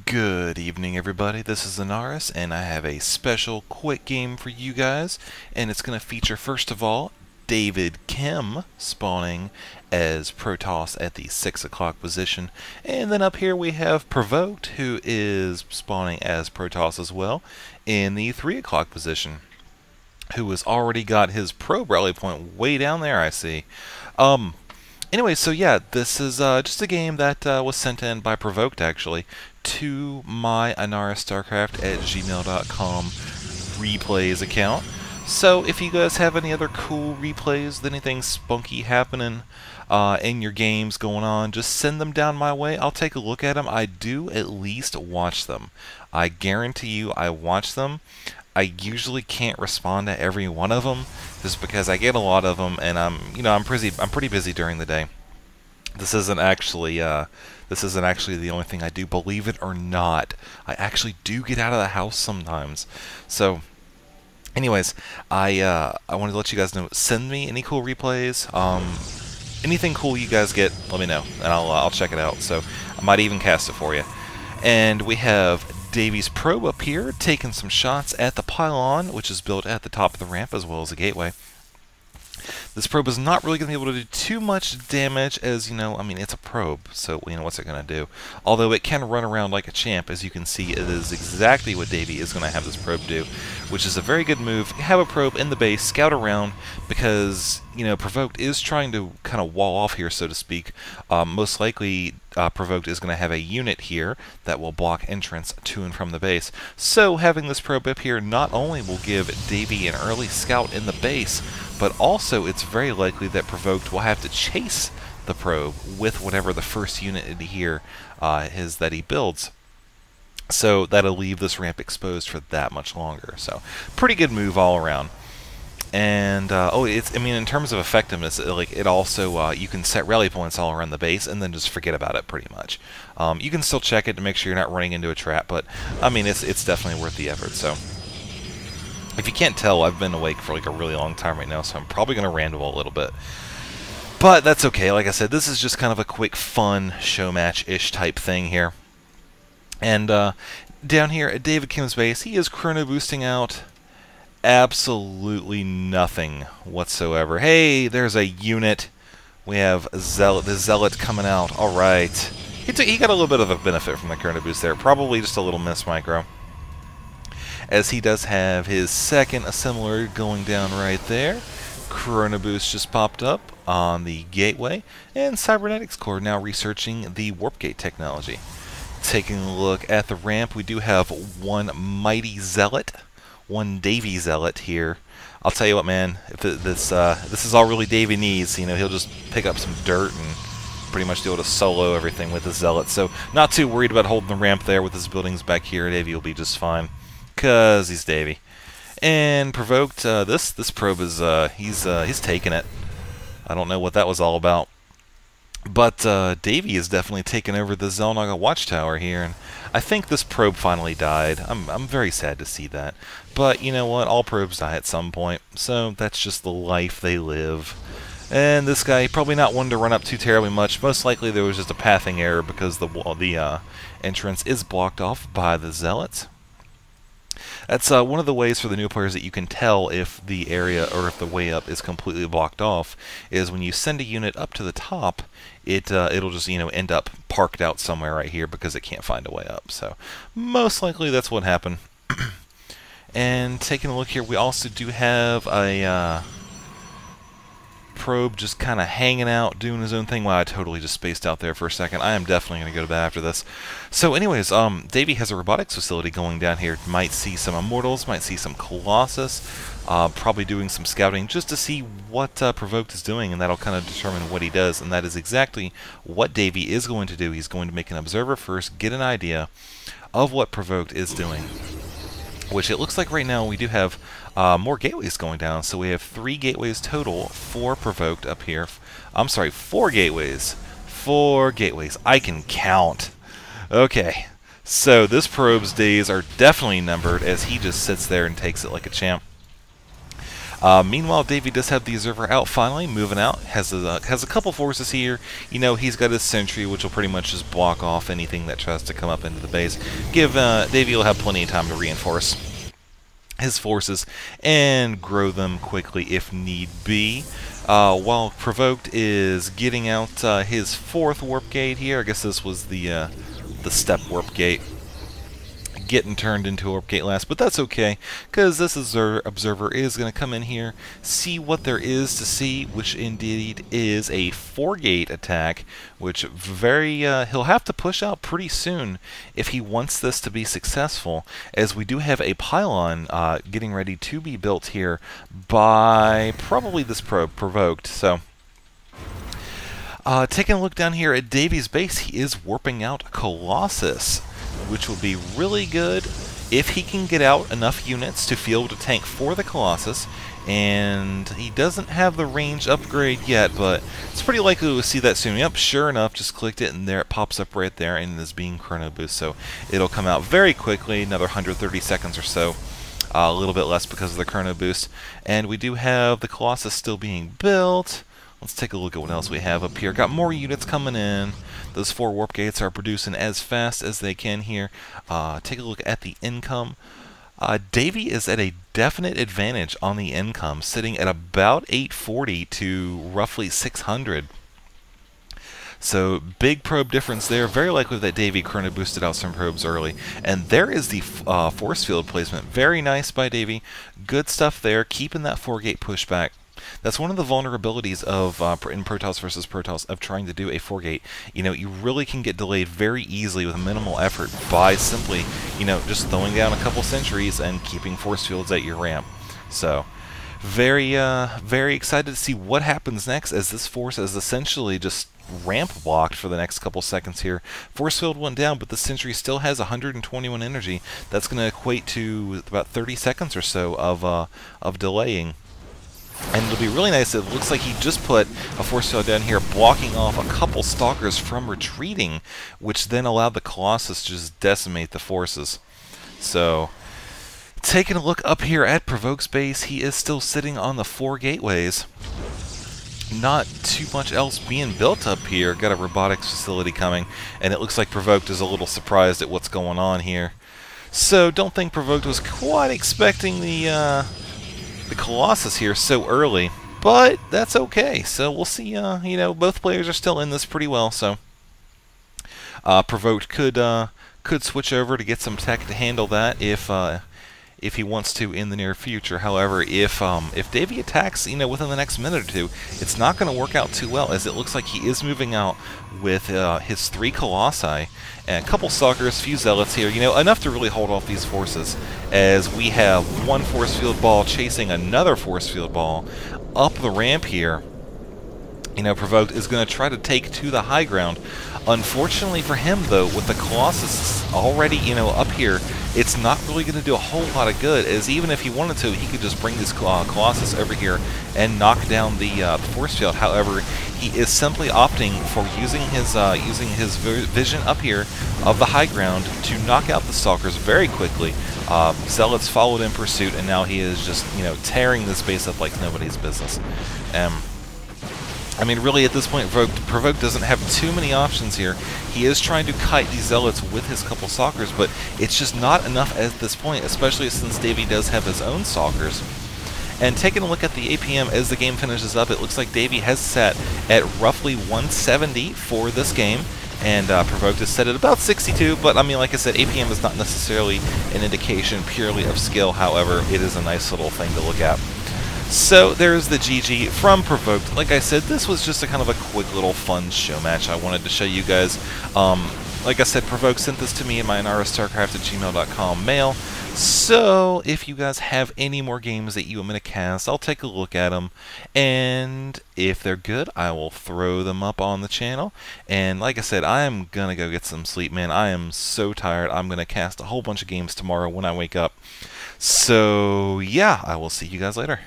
Good evening, everybody. This is Anaris, and I have a special quick game for you guys. And it's going to feature, first of all, David Kim spawning as Protoss at the 6 o'clock position. And then up here we have pROvOKED, who is spawning as Protoss as well in the 3 o'clock position, who has already got his probe rally point way down there, I see. Anyway, so yeah, this is just a game that was sent in by pROvOKED, actually, to my ahnarisstarcraft at gmail.com replays account. So if you guys have any other cool replays, anything spunky happening in your games going on, just send them down my way. I'll take a look at them. I do at least watch them. I guarantee you I watch them. I usually can't respond to every one of them, just because I get a lot of them, and I'm pretty busy during the day. This isn't actually the only thing I do, believe it or not. I actually do get out of the house sometimes. So, anyways, I wanted to let you guys know. Send me any cool replays. Anything cool you guys get, let me know, and I'll check it out. So I might even cast it for you. And we have Davy's probe up here, taking some shots at the pylon, which is built at the top of the ramp as well as the gateway. This probe is not really going to be able to do too much damage, as, I mean, it's a probe, so, what's it going to do? Although it can run around like a champ, as you can see, it is exactly what Davy is going to have this probe do, which is a very good move. Have a probe in the base, scout around, because, pROvOKED is trying to kind of wall off here, so to speak. Most likely, pROvOKED is going to have a unit here that will block entrance to and from the base. So having this probe up here not only will give Davy an early scout in the base, but also it's very likely that pROvOKED will have to chase the probe with whatever the first unit in here is that he builds. So that'll leave this ramp exposed for that much longer. So pretty good move all around. And in terms of effectiveness, it also you can set rally points all around the base and then just forget about it pretty much. You can still check it to make sure you're not running into a trap, but I mean it's definitely worth the effort. So if you can't tell, I've been awake for like a really long time right now, so I'm probably going to ramble a little bit. But that's okay. Like I said, this is just kind of a quick, fun show match-ish type thing here. And down here at David Kim's base, he is chrono boosting out absolutely nothing whatsoever. Hey, there's a unit. We have the Zealot coming out. All right. He got a little bit of a benefit from the chrono boost there. Probably just a little miss micro, as he does have his second assembler going down right there. Chrono Boost just popped up on the gateway, and Cybernetics Core now researching the warp gate technology. Taking a look at the ramp, we do have one mighty zealot, one Davy zealot here. I'll tell you what, man, if this is all really Davy needs, he'll just pick up some dirt and pretty much be able to solo everything with the zealot. So not too worried about holding the ramp there with his buildings back here. Davy will be just fine, cause he's Davy. And pROvOKED, this probe is he's taking it. I don't know what that was all about, but Davy is definitely taking over the Xel'Naga watchtower here, and I think this probe finally died. I'm very sad to see that, but you know what? All probes die at some point, so that's just the life they live. And this guy, probably not one to run up too terribly much. Most likely there was just a pathing error because the entrance is blocked off by the zealots. That's one of the ways for the new players that you can tell if the area or if the way up is completely blocked off, is when you send a unit up to the top, it'll just end up parked out somewhere right here because it can't find a way up. So most likely that's what happened. And taking a look here, we also do have a probe just kind of hanging out, doing his own thing. Wow, I totally just spaced out there for a second. I am definitely going to go to bed after this. So anyways, Davy has a robotics facility going down here. Might see some Immortals, might see some Colossus, probably doing some scouting just to see what pROvOKED is doing, and that'll kind of determine what he does, and that is exactly what Davy is going to do. He's going to make an observer first, get an idea of what pROvOKED is doing. Which it looks like right now we do have more gateways going down. So we have 3 gateways total for pROvOKED up here. I'm sorry, 4 gateways. 4 gateways. I can count. Okay. So this probe's days are definitely numbered, as he just sits there and takes it like a champ. Meanwhile, Davey does have the Observer out finally, moving out. Has a couple forces here. You know, he's got his Sentry, which will pretty much just block off anything that tries to come up into the base. Davey will have plenty of time to reinforce his forces and grow them quickly if need be. While pROvOKED is getting out his 4th warp gate here. I guess this was the step warp gate. Getting turned into a warp gate last, but that's okay, because this observer is going to come in here, see what there is to see, which indeed is a 4-gate attack, which he'll have to push out pretty soon if he wants this to be successful, as we do have a pylon getting ready to be built here by probably this pROvOKED. So taking a look down here at Davey's base, he is warping out Colossus, which will be really good if he can get out enough units to field a tank for the Colossus. And he doesn't have the range upgrade yet, but it's pretty likely we'll see that soon. Yep, sure enough, just clicked it, and there it pops up right there, and is being chrono boost. So it'll come out very quickly, another 130 seconds or so. A little bit less because of the chrono boost. And we do have the Colossus still being built. Let's take a look at what else we have up here. Got more units coming in. Those 4 warp gates are producing as fast as they can here. Take a look at the income. Davey is at a definite advantage on the income, sitting at about 840 to roughly 600. So big probe difference there. Very likely that Davey chrono boosted out some probes early. And there is the force field placement. Very nice by Davey. Good stuff there. Keeping that 4-gate pushback. That's one of the vulnerabilities of in Protoss versus Protoss of trying to do a 4-gate. You know, you really can get delayed very easily with minimal effort by simply, you know, just throwing down a couple sentries and keeping force fields at your ramp. So, very excited to see what happens next, as this force is essentially just ramp blocked for the next couple seconds here. Force field went down, but the sentry still has 121 energy. That's going to equate to about 30 seconds or so of delaying. And it'll be really nice. It looks like he just put a force field down here, blocking off a couple stalkers from retreating, which then allowed the Colossus to just decimate the forces. So, taking a look up here at pROvOKED's base, he is still sitting on the 4 gateways. Not too much else being built up here. Got a robotics facility coming, and it looks like pROvOKED is a little surprised at what's going on here. So, don't think pROvOKED was quite expecting the Colossus here so early, but that's okay. So we'll see. You know, both players are still in this pretty well. So pROvOKED could switch over to get some tech to handle that if he wants to in the near future. However, if Davey attacks, you know, within the next minute or two, it's not going to work out too well, as it looks like he is moving out with his 3 Colossi and a couple Stalkers, few Zealots here, you know, enough to really hold off these forces, as we have one force field ball chasing another force field ball up the ramp here. You know, pROvOKED is going to try to take to the high ground. Unfortunately for him, though, with the Colossus already, you know, up here, it's not really going to do a whole lot of good, as even if he wanted to, he could just bring this Colossus over here and knock down the force field. However, he is simply opting for using his vision up here of the high ground to knock out the Stalkers very quickly. Zealots followed in pursuit, and now he is just, you know, tearing this base up like nobody's business. I mean, really, at this point, pROvOKED doesn't have too many options here. He is trying to kite these Zealots with his couple Stalkers, but it's just not enough at this point, especially since Davey does have his own Stalkers. And taking a look at the APM as the game finishes up, it looks like Davey has set at roughly 170 for this game, and pROvOKED is set at about 62, but I mean, like I said, APM is not necessarily an indication purely of skill. However, it is a nice little thing to look at. So there's the GG from pROvOKED. Like I said, this was just a kind of a quick little fun show match I wanted to show you guys. Like I said, pROvOKED sent this to me in my ahnarisstarcraft@gmail.com mail. So if you guys have any more games that you want me to cast, I'll take a look at them. And if they're good, I will throw them up on the channel. And like I said, I am going to go get some sleep, man. I am so tired. I'm going to cast a whole bunch of games tomorrow when I wake up. So yeah, I will see you guys later.